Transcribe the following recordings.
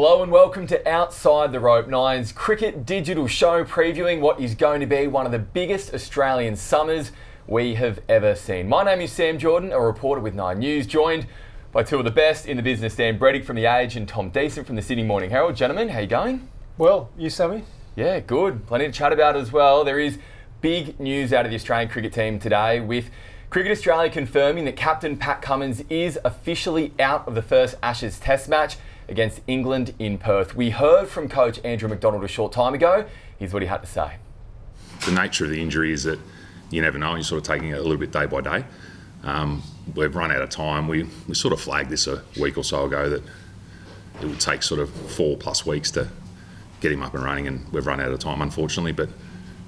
Hello and welcome to Outside the Rope Nine's cricket digital show previewing what is going to be one of the biggest Australian summers we have ever seen. My name is Sam Djodan, a reporter with Nine News, joined by two of the best in the business, Dan Brettig from The Age and Tom Decent from the Sydney Morning Herald. Gentlemen, how you going? Well, you, Sammy? Yeah, good. Plenty to chat about as well. There is big news out of the Australian cricket team today, with Cricket Australia confirming that captain Pat Cummins is officially out of the first Ashes Test match against England in Perth. We heard from coach Andrew McDonald a short time ago. Here's what he had to say. The nature of the injury is that you never know. You're sort of taking it a little bit day by day. We've run out of time. We sort of flagged this a week or so ago that it would take sort of 4+ weeks to get him up and running, and we've run out of time, unfortunately, but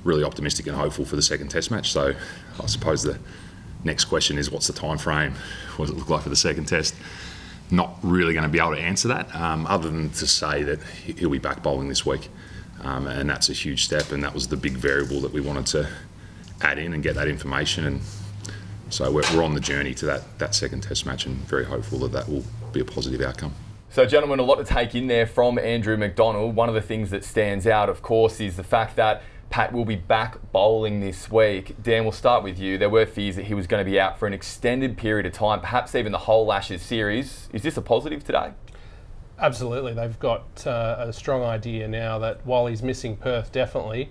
really optimistic and hopeful for the second Test match. So I suppose the next question is, what's the time frame? What does it look like for the second Test? Not really going to be able to answer that, other than to say that he'll be back bowling this week. And that's a huge step, and that was the big variable that we wanted to add in and get that information. And so we're on the journey to that second Test match, and very hopeful that will be a positive outcome. So, gentlemen, a lot to take in there from Andrew McDonald. One of the things that stands out, of course, is the fact that Pat will be back bowling this week. Dan, we'll start with you. There were fears that he was going to be out for an extended period of time, perhaps even the whole Ashes series. Is this a positive today? Absolutely. They've got a strong idea now that while he's missing Perth, definitely,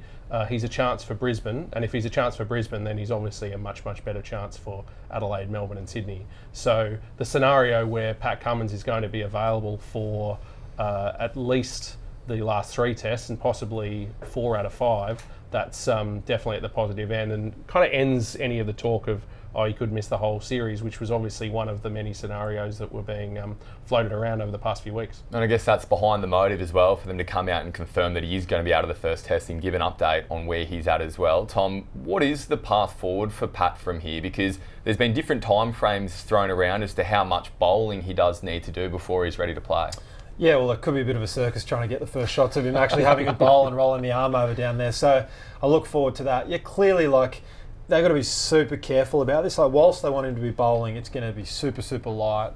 he's a chance for Brisbane. And if he's a chance for Brisbane, then he's obviously a much, much better chance for Adelaide, Melbourne and Sydney. So the scenario where Pat Cummins is going to be available for at least the last 3 tests and possibly 4 out of 5, that's definitely at the positive end, and kind of ends any of the talk of, he could miss the whole series, which was obviously one of the many scenarios that were being floated around over the past few weeks. And I guess that's behind the motive as well, for them to come out and confirm that he is going to be out of the first test and give an update on where he's at as well. Tom, what is the path forward for Pat from here? Because there's been different time frames thrown around as to how much bowling he does need to do before he's ready to play. Yeah, well, it could be a bit of a circus trying to get the first shots of him actually having a bowl and rolling the arm over down there. So I look forward to that. Yeah, clearly, they've got to be super careful about this. Whilst they want him to be bowling, it's going to be super, super light.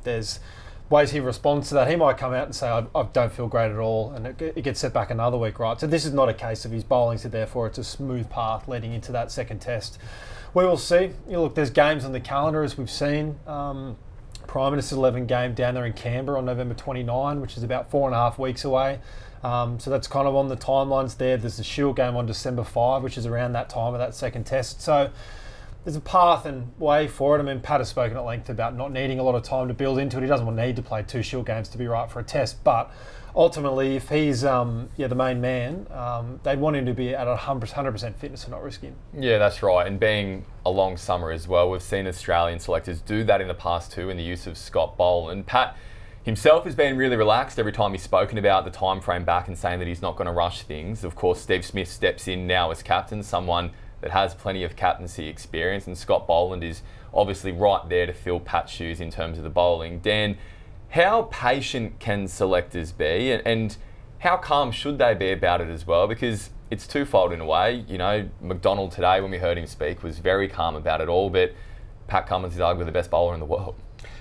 There's ways he responds to that. He might come out and say, I don't feel great at all, and it gets set back another week, right? So this is not a case of his bowling, so therefore it's a smooth path leading into that second test. We will see. Look, there's games on the calendar, as we've seen. Prime Minister's 11 game down there in Canberra on November 29, which is about 4.5 weeks away. So that's kind of on the timelines there. There's the Shield game on December 5, which is around that time of that second test. So there's a path and way for it. I mean, Pat has spoken at length about not needing a lot of time to build into it. He doesn't need to play 2 Shield games to be right for a test. But ultimately, if he's the main man, they'd want him to be at 100% fitness and not risk him. Yeah, that's right. And being a long summer as well, we've seen Australian selectors do that in the past too, in the use of Scott Boland. Pat himself has been really relaxed every time he's spoken about the time frame back and saying that he's not going to rush things. Of course, Steve Smith steps in now as captain, someone that has plenty of captaincy experience, and Scott Boland is obviously right there to fill Pat's shoes in terms of the bowling. Dan, how patient can selectors be, and how calm should they be about it as well? Because it's twofold in a way. McDonald today, when we heard him speak, was very calm about it all, but Pat Cummins is arguably the best bowler in the world.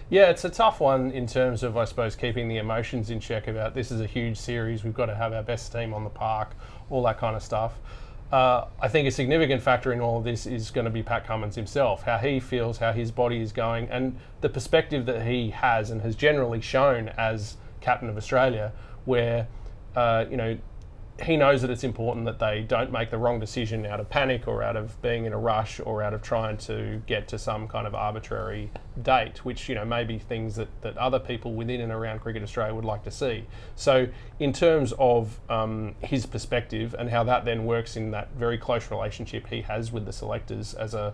Yeah, it's a tough one in terms of, I suppose, keeping the emotions in check about this is a huge series, we've got to have our best team on the park, all that kind of stuff. I think a significant factor in all of this is going to be Pat Cummins himself, how he feels, how his body is going, and the perspective that he has and has generally shown as captain of Australia, where, he knows that it's important that they don't make the wrong decision out of panic or out of being in a rush or out of trying to get to some kind of arbitrary date, which, may be things that other people within and around Cricket Australia would like to see. So in terms of his perspective and how that then works in that very close relationship he has with the selectors as an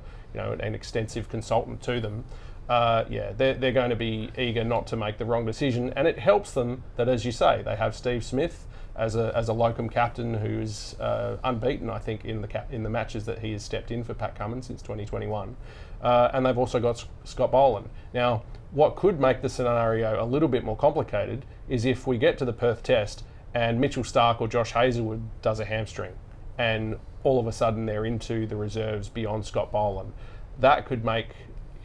extensive consultant to them, they're going to be eager not to make the wrong decision. And it helps them that, as you say, they have Steve Smith as a locum captain who's unbeaten, I think, in the matches that he has stepped in for Pat Cummins since 2021. And they've also got Scott Boland. Now, what could make the scenario a little bit more complicated is if we get to the Perth Test and Mitchell Starc or Josh Hazlewood does a hamstring, and all of a sudden they're into the reserves beyond Scott Boland. That could make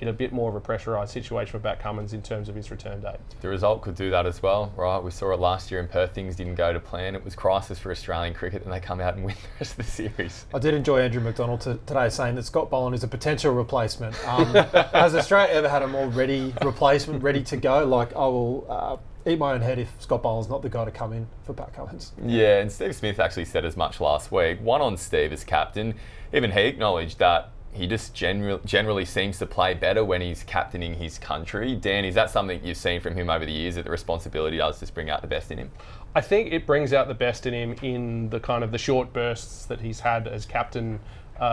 in a bit more of a pressurised situation for Pat Cummins in terms of his return date. The result could do that as well, right? We saw it last year in Perth. Things didn't go to plan. It was crisis for Australian cricket, and they come out and win the rest of the series. I did enjoy Andrew McDonald today saying that Scott Boland is a potential replacement. Has Australia ever had a more ready replacement, ready to go? Like, I will eat my own head if Scott Boland's not the guy to come in for Pat Cummins. Yeah, and Steve Smith actually said as much last week. One on Steve as captain. Even he acknowledged that he just generally seems to play better when he's captaining his country. Dan, is that something you've seen from him over the years, that the responsibility does just bring out the best in him? I think it brings out the best in him in the kind of the short bursts that he's had as captain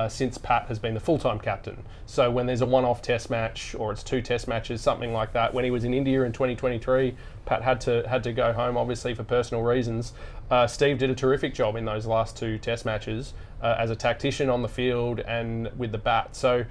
since Pat has been the full-time captain. So when there's a one-off test match, or it's 2 test matches, something like that. When he was in India in 2023, Pat had to go home, obviously, for personal reasons. Steve did a terrific job in those last 2 test matches as a tactician on the field and with the bat. So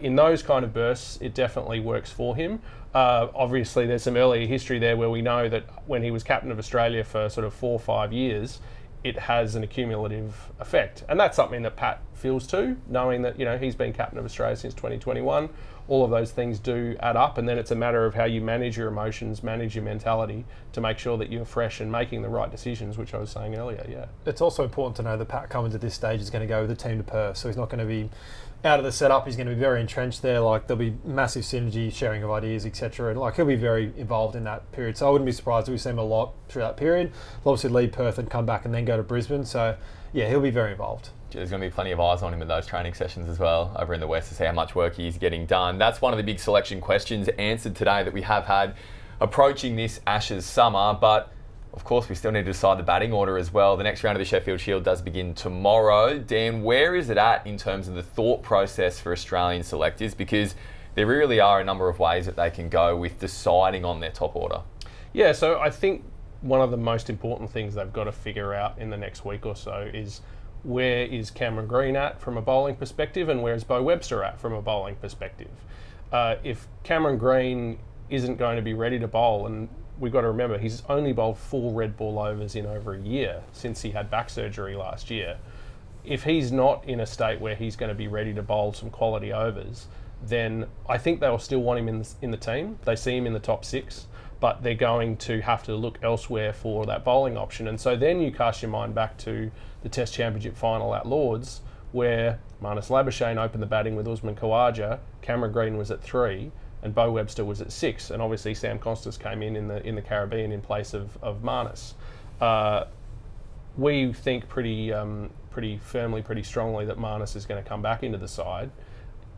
in those kind of bursts, it definitely works for him. Obviously, there's some earlier history there where we know that when he was captain of Australia for sort of 4 or 5 years, it has an accumulative effect. And that's something that Pat feels too, knowing that, you know, he's been captain of Australia since 2021. All of those things do add up, and then it's a matter of how you manage your emotions, manage your mentality to make sure that you're fresh and making the right decisions, which I was saying earlier, yeah. It's also important to know that Pat Cummins at this stage is going to go with the team to Perth, so he's not going to be out of the setup. He's going to be very entrenched there. Like, there'll be massive synergy, sharing of ideas, etc. And like, he'll be very involved in that period. So I wouldn't be surprised if we see him a lot through that period. He'll obviously leave Perth and come back and then go to Brisbane. So yeah, he'll be very involved. There's going to be plenty of eyes on him in those training sessions as well over in the West to see how much work he's getting done. That's one of the big selection questions answered today that we have had approaching this Ashes summer. But of course, we still need to decide the batting order as well. The next round of the Sheffield Shield does begin tomorrow. Dan, where is it at in terms of the thought process for Australian selectors? Because there really are a number of ways that they can go with deciding on their top order. Yeah, so I think one of the most important things they've got to figure out in the next week or so is, where is Cameron Green at from a bowling perspective, and where is Beau Webster at from a bowling perspective? If Cameron Green isn't going to be ready to bowl, and we've got to remember he's only bowled 4 red ball overs in over a year since he had back surgery last year. If he's not in a state where he's going to be ready to bowl some quality overs, then I think they'll still want him in the team. They see him in the top 6, but they're going to have to look elsewhere for that bowling option. And so then you cast your mind back to the Test Championship final at Lords, where Marnus Labuschagne opened the batting with Usman Khawaja, Cameron Green was at 3, and Beau Webster was at 6, and obviously Sam Konstas came in the Caribbean in place of Marnus. We think pretty firmly, pretty strongly that Marnus is going to come back into the side.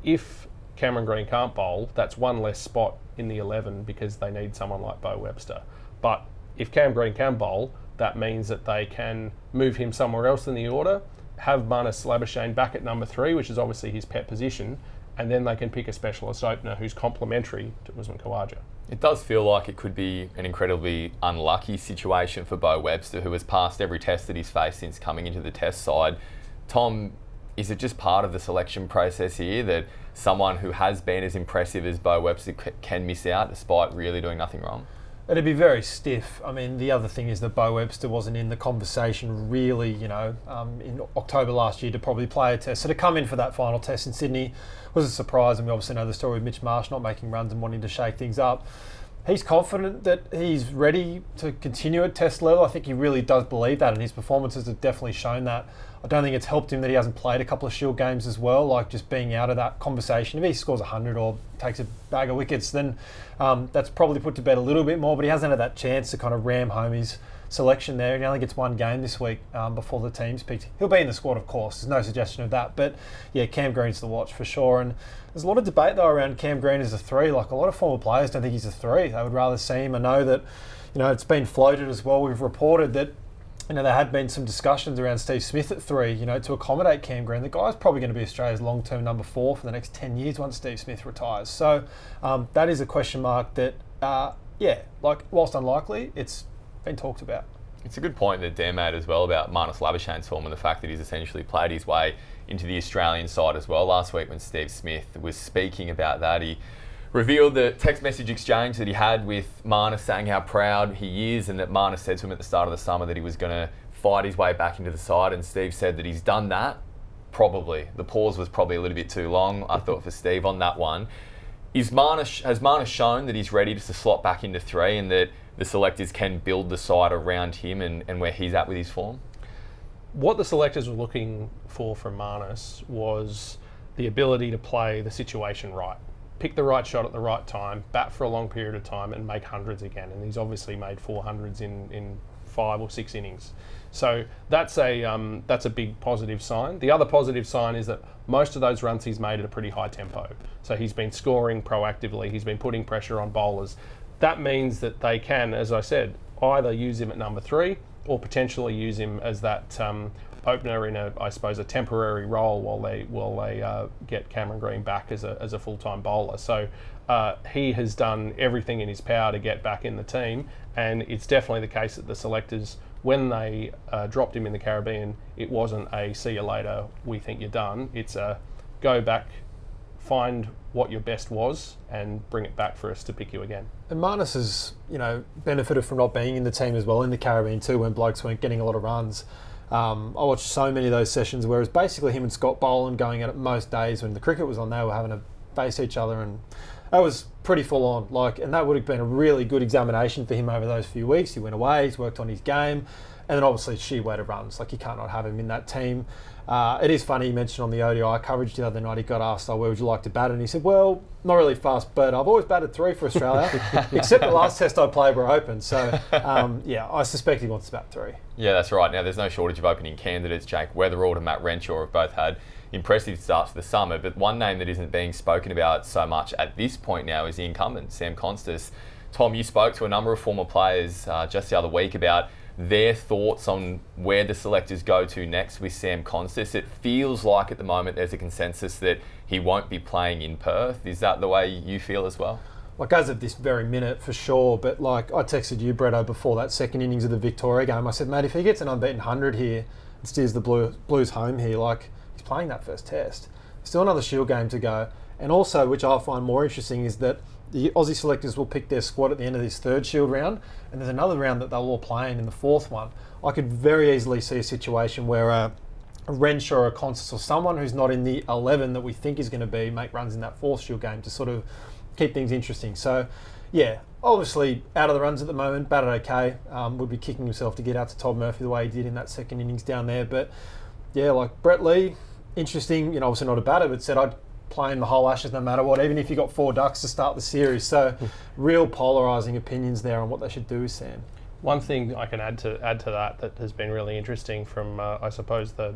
If Cameron Green can't bowl, that's one less spot in the 11 because they need someone like Beau Webster. But if Cam Green can bowl, that means that they can move him somewhere else in the order, have Marnus Labuschagne back at number 3, which is obviously his pet position, and then they can pick a specialist opener who's complementary to Usman Khawaja. It does feel like it could be an incredibly unlucky situation for Beau Webster, who has passed every test that he's faced since coming into the test side. Tom, is it just part of the selection process here that someone who has been as impressive as Beau Webster can miss out despite really doing nothing wrong? It'd be very stiff. I mean, the other thing is that Beau Webster wasn't in the conversation really, in October last year to probably play a test. So to come in for that final test in Sydney was a surprise, and we obviously know the story of Mitch Marsh not making runs and wanting to shake things up. He's confident that he's ready to continue at test level. I think he really does believe that, and his performances have definitely shown that. I don't think it's helped him that he hasn't played a couple of Shield games as well, like just being out of that conversation. If he scores 100 or takes a bag of wickets, then that's probably put to bed a little bit more, but he hasn't had that chance to kind of ram home his selection there. He only gets 1 game this week before the team's picked. He'll be in the squad, of course. There's no suggestion of that. But yeah, Cam Green's the watch for sure. And there's a lot of debate though around Cam Green as a 3. Like, a lot of former players don't think he's a 3. They would rather see him. I know that, it's been floated as well. We've reported that, there had been some discussions around Steve Smith at 3, to accommodate Cam Green. The guy's probably going to be Australia's long-term number 4 for the next 10 years once Steve Smith retires. So that is a question mark that, whilst unlikely, it's been talked about. It's a good point that Dan made as well about Marnus Labuschagne's form and the fact that he's essentially played his way into the Australian side as well. Last week when Steve Smith was speaking about that, he revealed the text message exchange that he had with Marnus saying how proud he is, and that Marnus said to him at the start of the summer that he was going to fight his way back into the side, and Steve said that he's done that. Probably. The pause was probably a little bit too long, I thought, for Steve on that one. has Marnus shown that he's ready to slot back into 3 and that the selectors can build the side around him and where he's at with his form? What the selectors were looking for from Marnus was the ability to play the situation right. Pick the right shot at the right time, bat for a long period of time and make hundreds again. And he's obviously made 400s in 5 or 6 innings. So that's a big positive sign. The other positive sign is that most of those runs he's made at a pretty high tempo. So he's been scoring proactively, he's been putting pressure on bowlers. That means that they can, as I said, either use him at number 3 or potentially use him as that opener in a temporary role while they get Cameron Green back as a full-time bowler. So he has done everything in his power to get back in the team, and it's definitely the case that the selectors, when they dropped him in the Caribbean, it wasn't a see you later, we think you're done. It's a go back, find what your best was and bring it back for us to pick you again. And Marnus has, benefited from not being in the team as well in the Caribbean too, when blokes weren't getting a lot of runs. I watched so many of those sessions where it was basically him and Scott Boland going at it most days when the cricket was on. They were having to face each other, and that was pretty full on. And that would have been a really good examination for him over those few weeks. He went away, he's worked on his game, and then obviously sheer weight of runs. You can't not have him in that team. It is funny, you mentioned on the ODI coverage the other night, he got asked, where would you like to bat? And he said, well, not really fast, but I've always batted 3 for Australia, except the last test I played were open. So, I suspect he wants to bat 3. Yeah, that's right. Now, there's no shortage of opening candidates. Jake Weatherald and Matt Renshaw have both had impressive starts to the summer, but one name that isn't being spoken about so much at this point now is the incumbent, Sam Konstas. Tom, you spoke to a number of former players just the other week about their thoughts on where the selectors go to next with Sam Konstas. It feels like at the moment there's a consensus that he won't be playing in Perth. Is that the way you feel as well? As of this very minute, for sure. But I texted you, Bretto, before that second innings of the Victoria game. I said, mate, if he gets an unbeaten 100 here and steers the Blues home here, he's playing that first test. Still another Shield game to go. And also, which I find more interesting, is that the Aussie selectors will pick their squad at the end of this third Shield round, and there's another round that they'll all play in the fourth one. I could very easily see a situation where a Renshaw or a Konstas or someone who's not in the 11 that we think is going to make runs in that fourth Shield game to sort of keep things interesting. So, yeah, obviously out of the runs at the moment, batted okay. Would be kicking himself to get out to Todd Murphy the way he did in that second innings down there. But, yeah, Brett Lee, interesting. Obviously not a batter, but said I'd playing the whole Ashes no matter what, even if you got 4 ducks to start the series. So real polarising opinions there on what they should do with Sam. One thing I can add to that has been really interesting from I suppose the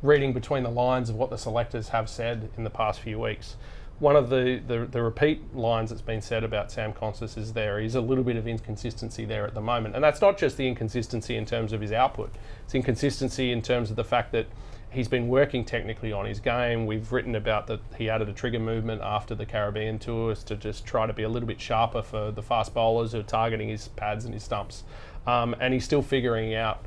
reading between the lines of what the selectors have said in the past few weeks. One of the repeat lines that's been said about Sam Konstas is there is a little bit of inconsistency there at the moment, and that's not just the inconsistency in terms of his output. It's inconsistency in terms of the fact that he's been working technically on his game. We've written about that he added a trigger movement after the Caribbean tours to just try to be a little bit sharper for the fast bowlers who are targeting his pads and his stumps. And he's still figuring out,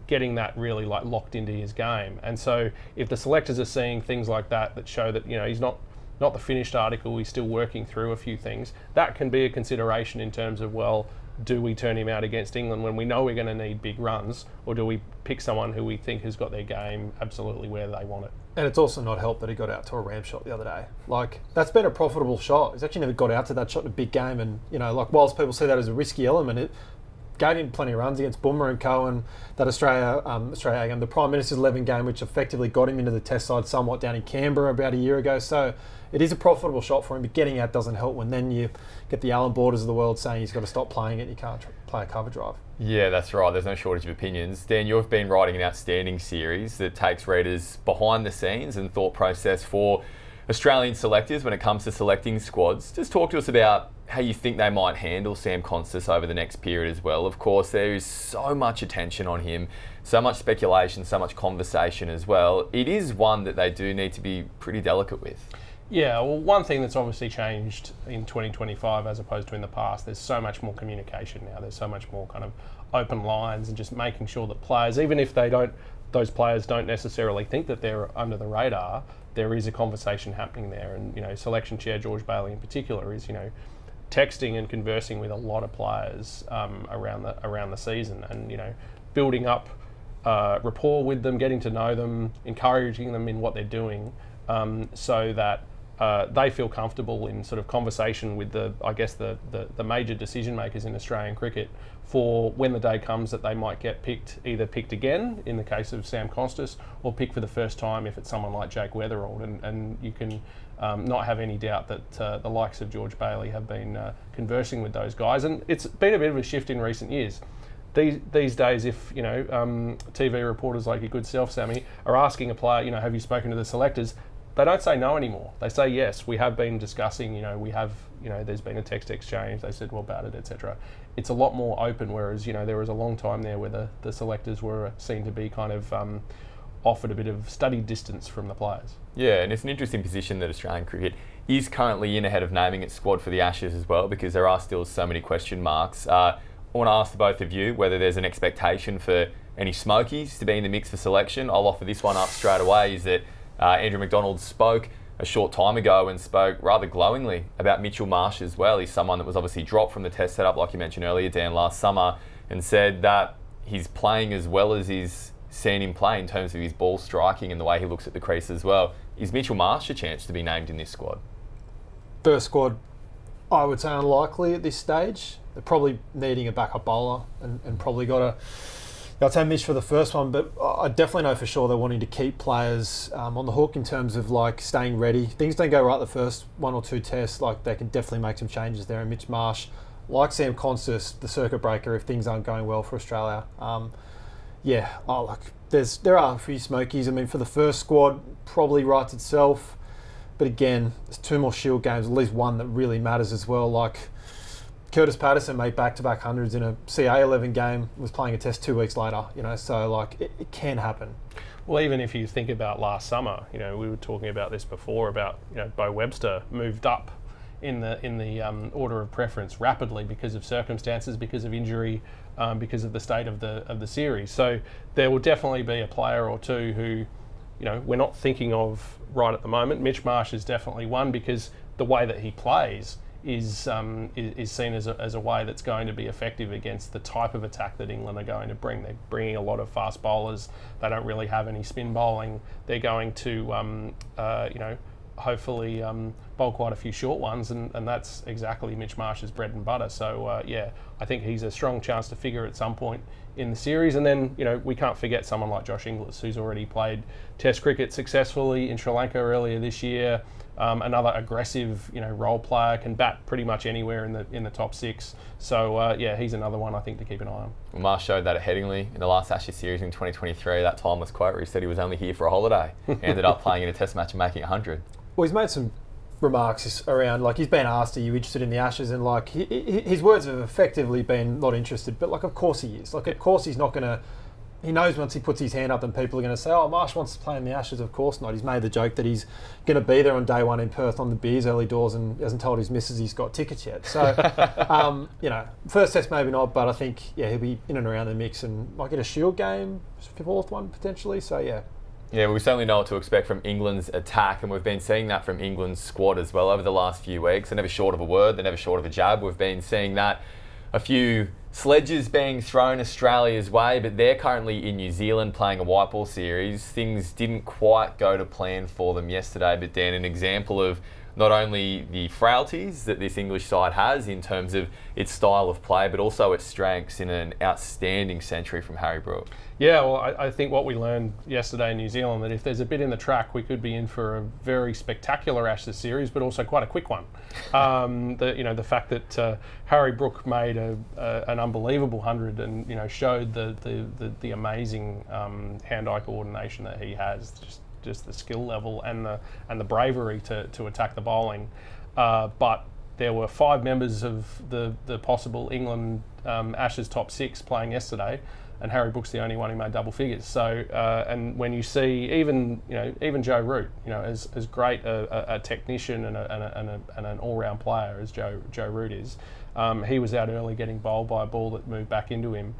getting that really locked into his game. And so if the selectors are seeing things like that show that, he's not the finished article, he's still working through a few things, that can be a consideration in terms of, do we turn him out against England when we know we're going to need big runs, or do we pick someone who we think has got their game absolutely where they want it? And it's also not helped that he got out to a ramp shot the other day. That's been a profitable shot. He's actually never got out to that shot in a big game, and whilst people see that as a risky element, it gave him plenty of runs against Boomer and Co. and that Australia game, the Prime Minister's 11 game, which effectively got him into the test side somewhat down in Canberra about a year ago. So it is a profitable shot for him, but getting out doesn't help when then you get the Alan Borders of the world saying he's got to stop playing it, you can't play a cover drive. Yeah, that's right. There's no shortage of opinions. Dan, you've been writing an outstanding series that takes readers behind the scenes and thought process for Australian selectors when it comes to selecting squads. Just talk to us about how you think they might handle Sam Konstas over the next period as well. Of course, there is so much attention on him, so much speculation, so much conversation as well. It is one that they do need to be pretty delicate with. Yeah, well, one thing that's obviously changed in 2025 as opposed to in the past, there's so much more communication now. There's so much more kind of open lines and just making sure that players, even if those players don't necessarily think that they're under the radar, there is a conversation happening there. And, selection chair George Bailey in particular is, texting and conversing with a lot of players around the season, and building up rapport with them, getting to know them, encouraging them in what they're doing, so that they feel comfortable in sort of conversation with the major decision makers in Australian cricket for when the day comes that they might get either picked again in the case of Sam Konstas, or picked for the first time if it's someone like Jake Weatherald. And you can not have any doubt that the likes of George Bailey have been conversing with those guys. And it's been a bit of a shift in recent years. These days, if TV reporters like your good self, Sammy, are asking a player, have you spoken to the selectors? They don't say no anymore. They say yes. We have been discussing. There's been a text exchange. They said, well, about it, etc. It's a lot more open. Whereas there was a long time there where the selectors were seen to be kind of offered a bit of studied distance from the players. Yeah, and it's an interesting position that Australian cricket is currently in ahead of naming its squad for the Ashes as well, because there are still so many question marks. I want to ask the both of you whether there's an expectation for any smokies to be in the mix for selection. I'll offer this one up straight away, is that Andrew McDonald spoke a short time ago and spoke rather glowingly about Mitchell Marsh as well. He's someone that was obviously dropped from the test setup, like you mentioned earlier, Dan, last summer, and said that he's playing as well as he's seen him play in terms of his ball striking and the way he looks at the crease as well. Is Mitchell Marsh a chance to be named in this squad? First squad, I would say unlikely at this stage. They're probably needing a backup bowler and probably got a... I'd say Mitch for the first one, but I definitely know for sure they're wanting to keep players on the hook in terms of like staying ready. Things don't go right the first one or two tests, like they can definitely make some changes there. And Mitch Marsh, like Sam Konstas, the circuit breaker if things aren't going well for Australia. There are a few smokies. I mean, for the first squad, probably writes itself. But again, there's two more Shield games, at least one that really matters as well. Like Curtis Patterson made back-to-back hundreds in a CA11 game, was playing a test 2 weeks later, so like it can happen. Well, even if you think about last summer, we were talking about this before about, Bo Webster moved up in the order of preference rapidly because of circumstances, because of injury, because of the state of the series. So there will definitely be a player or two who, we're not thinking of right at the moment. Mitch Marsh is definitely one, because the way that he plays is seen as a way that's going to be effective against the type of attack that England are going to bring. They're bringing a lot of fast bowlers. They don't really have any spin bowling. They're going to, hopefully bowl quite a few short ones, and that's exactly Mitch Marsh's bread and butter. So, I think he's a strong chance to figure at some point in the series. And then, we can't forget someone like Josh Inglis, who's already played Test cricket successfully in Sri Lanka earlier this year. Another aggressive, role player, can bat pretty much anywhere in the top 6. So he's another one I think to keep an eye on. Well, Marsh showed that at Headingley in the last Ashes series in 2023. That timeless quote where he said he was only here for a holiday. Ended up playing in a Test match and making 100. Well, he's made some remarks around, like he's been asked, are you interested in the Ashes? And like his words have effectively been not interested. But like, of course he is. Like, of course he's not going to. He knows once he puts his hand up and people are going to say, oh, Marsh wants to play in the Ashes. Of course not. He's made the joke that he's going to be there on day one in Perth on the Beers early doors, and he hasn't told his missus he's got tickets yet. So, first test maybe not, but I think, he'll be in and around the mix and might get a Shield game, fourth one potentially. So, yeah. Yeah, we certainly know what to expect from England's attack, and we've been seeing that from England's squad as well over the last few weeks. They're never short of a word, they're never short of a jab. We've been seeing that, a few sledges being thrown Australia's way, but they're currently in New Zealand playing a white ball series. Things didn't quite go to plan for them yesterday, but Dan, an example of not only the frailties that this English side has in terms of its style of play, but also its strengths in an outstanding century from Harry Brook. Yeah, well, I think what we learned yesterday in New Zealand, that if there's a bit in the track, we could be in for a very spectacular Ashes series, but also quite a quick one. The fact that Harry Brook made an unbelievable 100 and showed the amazing hand-eye coordination that he has, just the skill level and the bravery to attack the bowling. But there were 5 members of the possible England Ashes top 6 playing yesterday, and Harry Brook's the only one who made double figures. So, and when you see even Joe Root, as great a technician and an all-round player as Joe Root is, he was out early getting bowled by a ball that moved back into him.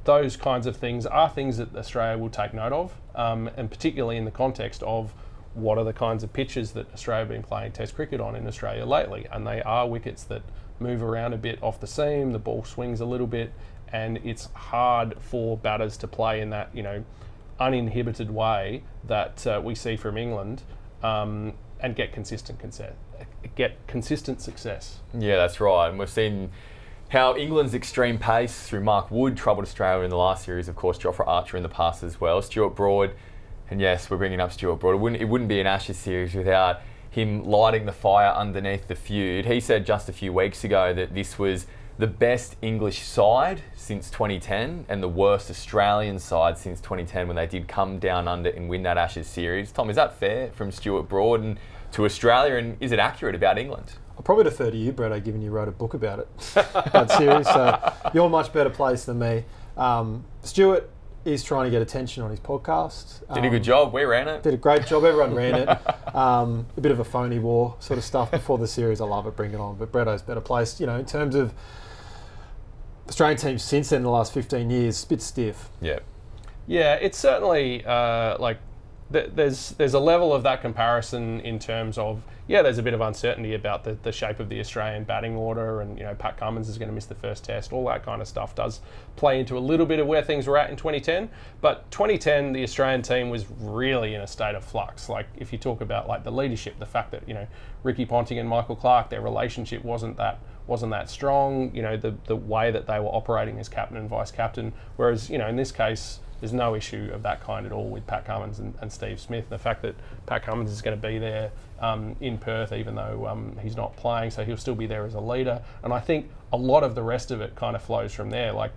Those kinds of things are things that Australia will take note of, and particularly in the context of what are the kinds of pitches that Australia have been playing Test cricket on in Australia lately. And they are wickets that move around a bit off the seam, the ball swings a little bit, and it's hard for batters to play in that, uninhibited way that we see from England. and get consistent success. Yeah, that's right. And we've seen how England's extreme pace through Mark Wood troubled Australia in the last series, of course, Jofra Archer in the past as well, Stuart Broad, and yes, we're bringing up Stuart Broad. It wouldn't be an Ashes series without him lighting the fire underneath the feud. He said just a few weeks ago that this was the best English side since 2010 and the worst Australian side since 2010 when they did come down under and win that Ashes series. Tom, is that fair from Stuart Broad and to Australia, and is it accurate about England? I'll probably defer to you, Bretto, given you wrote a book about it, that series, so you're much better placed than me. Stuart is trying to get attention on his podcast. Did a good job. We ran it. Did a great job. Everyone ran it. A bit of a phony war sort of stuff before the series. I love it. Bring it on. But Bretto's better placed. You know, in terms of Australian teams since then, in the last 15 years, a bit stiff. Yeah. Yeah, it's certainly there's a level of that comparison in terms of, there's a bit of uncertainty about the shape of the Australian batting order, and Pat Cummins is going to miss the first test. All that kind of stuff does play into a little bit of where things were at in 2010. But 2010, the Australian team was really in a state of flux. Like, if you talk about like the leadership, the fact that Ricky Ponting and Michael Clarke, their relationship wasn't that strong. The way that they were operating as captain and vice captain. Whereas in this case, there's no issue of that kind at all with Pat Cummins and Steve Smith. The fact that Pat Cummins is going to be there in Perth, even though he's not playing, so he'll still be there as a leader. And I think a lot of the rest of it kind of flows from there, like,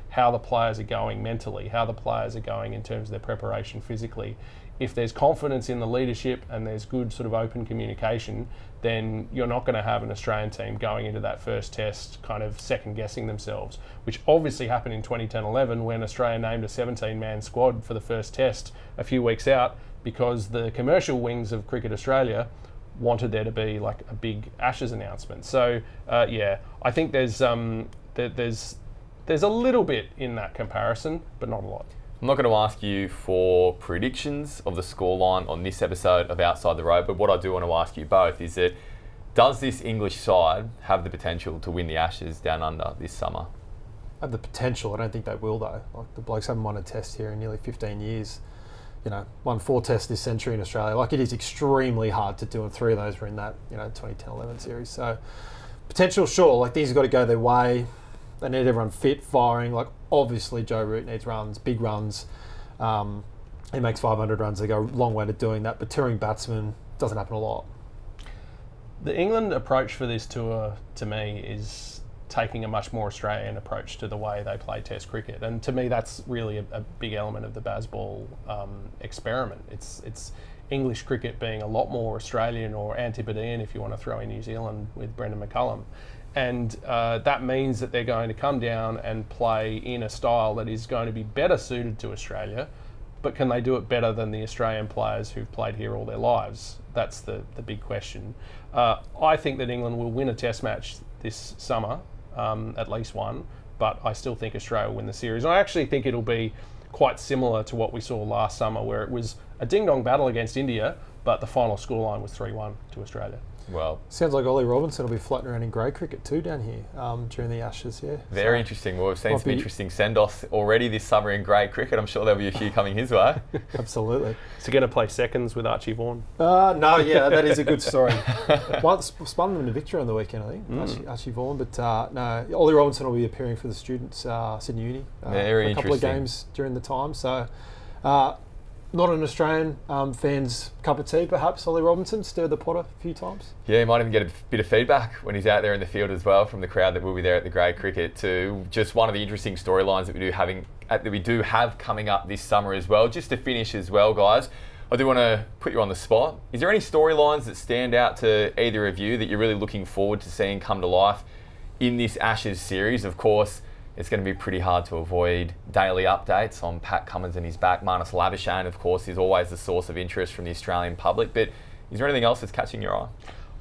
how the players are going mentally, how the players are going in terms of their preparation physically. If there's confidence in the leadership and there's good sort of open communication, then you're not going to have an Australian team going into that first test kind of second guessing themselves, which obviously happened in 2010-11 when Australia named a 17-man squad for the first test a few weeks out, because the commercial wings of Cricket Australia wanted there to be like a big Ashes announcement. So I think there's a little bit in that comparison, but not a lot. I'm not going to ask you for predictions of the scoreline on this episode of Outside the Road, but what I do want to ask you both is that, does this English side have the potential to win the Ashes down under this summer? Have the potential. I don't think they will, though. Like, the blokes haven't won a test here in nearly 15 years. Won 4 tests this century in Australia. Like, it is extremely hard to do, and 3 of those were in that 2010-11 series. So potential, sure. Like, things have got to go their way. They need everyone fit, firing. Like, obviously, Joe Root needs runs, big runs. He makes 500 runs. They go a long way to doing that. But touring batsmen doesn't happen a lot. The England approach for this tour, to me, is taking a much more Australian approach to the way they play Test cricket. And to me, that's really a big element of the Bazball experiment. It's English cricket being a lot more Australian or Antipodean, if you want to throw in New Zealand with Brendan McCullum. And that means that they're going to come down and play in a style that is going to be better suited to Australia, but can they do it better than the Australian players who've played here all their lives? That's the big question. I think that England will win a test match this summer, at least one, but I still think Australia will win the series. And I actually think it'll be quite similar to what we saw last summer, where it was a ding-dong battle against India, but the final scoreline was 3-1 to Australia. Well, sounds like Ollie Robinson will be floating around in grade cricket too down here during the Ashes. Yeah, very interesting. Well, we've seen some interesting send-offs already this summer in grade cricket. I'm sure there'll be a few coming his way. Absolutely. So going to play seconds with Archie Vaughan? No, yeah, that is a good story. Once spun them to victory on the weekend, I think, Archie Vaughan. But no, Ollie Robinson will be appearing for the students, Sydney Uni, for a couple of games during the time. So. Not an Australian fan's cup of tea, perhaps. Ollie Robinson stirred the pot a few times. Yeah, he might even get a bit of feedback when he's out there in the field as well from the crowd that will be there at the grade cricket too. Just one of the interesting storylines that we do have coming up this summer as well. Just to finish as well, guys, I do want to put you on the spot. Is there any storylines that stand out to either of you that you're really looking forward to seeing come to life in this Ashes series? Of course, it's going to be pretty hard to avoid daily updates on Pat Cummins and his back. Marnus Labuschagne, of course, is always the source of interest from the Australian public. But is there anything else that's catching your eye?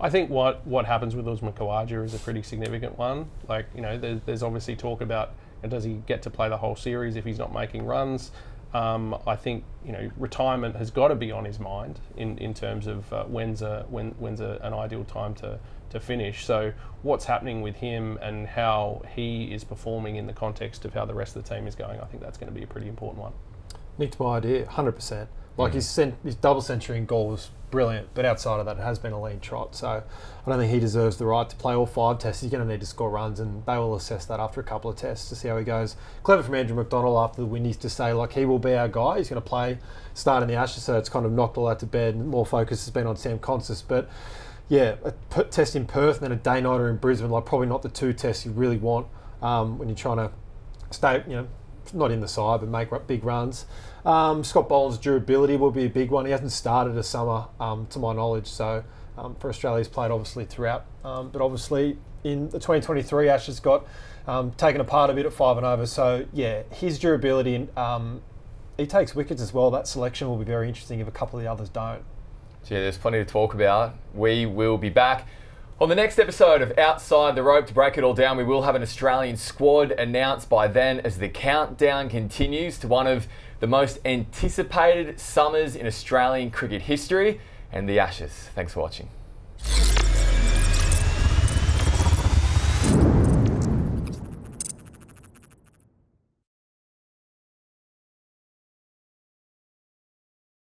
I think what happens with Usman Khawaja is a pretty significant one. Like, there's obviously talk about, does he get to play the whole series if he's not making runs? I think retirement has got to be on his mind in terms of when's an ideal time to finish. So what's happening with him and how he is performing in the context of how the rest of the team is going, I think that's going to be a pretty important one. Nicked my idea, 100%. Like his double century in Gaul was brilliant, but outside of that, it has been a lean trot. So I don't think he deserves the right to play all 5 tests. He's going to need to score runs, and they will assess that after a couple of tests to see how he goes. Clever from Andrew McDonald after the Windies to say, like, he will be our guy. He's going to play, start in the Ashes, so it's kind of knocked all that to bed. And more focus has been on Sam Konstas. But yeah, a test in Perth and then a day-nighter in Brisbane, like probably not the 2 tests you really want when you're trying to stay, not in the side, but make big runs. Scott Boland's durability will be a big one. He hasn't started a summer, to my knowledge, so for Australia he's played obviously throughout. But obviously in the 2023 Ashes got taken apart a bit at 5 and over. So yeah, his durability, and he takes wickets as well. That selection will be very interesting if a couple of the others don't. Yeah, there's plenty to talk about. We will be back on the next episode of Outside the Rope to break it all down. We will have an Australian squad announced by then as the countdown continues to one of the most anticipated summers in Australian cricket history and the Ashes. Thanks for watching.